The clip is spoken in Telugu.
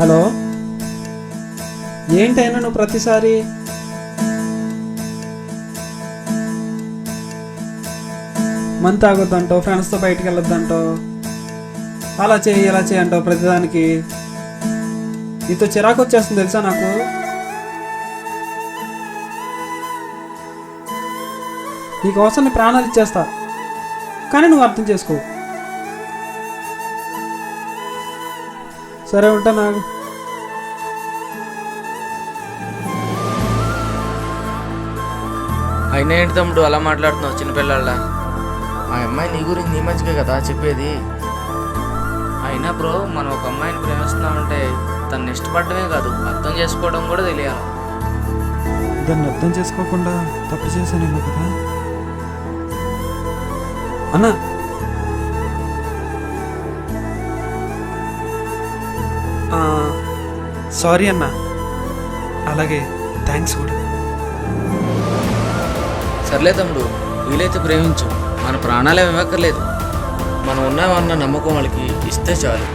హలో, ఏంటైనా నువ్వు ప్రతిసారి మంత్ తాగొద్దంటావు, ఫ్రెండ్స్తో బయటికి వెళ్ళొద్దంటావు, అలా చేయి ఇలా చేయి అంటావు ప్రతిదానికి. నీతో చిరాకు వచ్చేస్తుంది తెలుసా నాకు. నీకోసం నీ ప్రాణాలు ఇచ్చేస్తా, కానీ నువ్వు అర్థం చేసుకో. సరే ఉంటా. నాకు అయినా ఏంటి తమ్ముడు అలా మాట్లాడుతున్నావు చిన్నపిల్లల? ఆ అమ్మాయి నీ గురించి నీ మంచిగా కదా చెప్పేది. అయినా బ్రో, మనం ఒక అమ్మాయిని ప్రేమిస్తున్నామంటే తను ఇష్టపడమే కాదు, అర్థం చేసుకోవడం కూడా తెలియాలి. దాన్ని అర్థం చేసుకోకుండా తప్పు చేశానేమో కదా అన్నా. సారీ అన్నా. అలాగే థ్యాంక్స్ కూడా. సర్లే తమ్ముడు, వీలైతే ప్రేమించు, మన ప్రాణాలే ఇవ్వక్కర్లేదు, మనం ఉన్నామన్న నమ్మకం వాళ్ళకి ఇస్తే చాలు.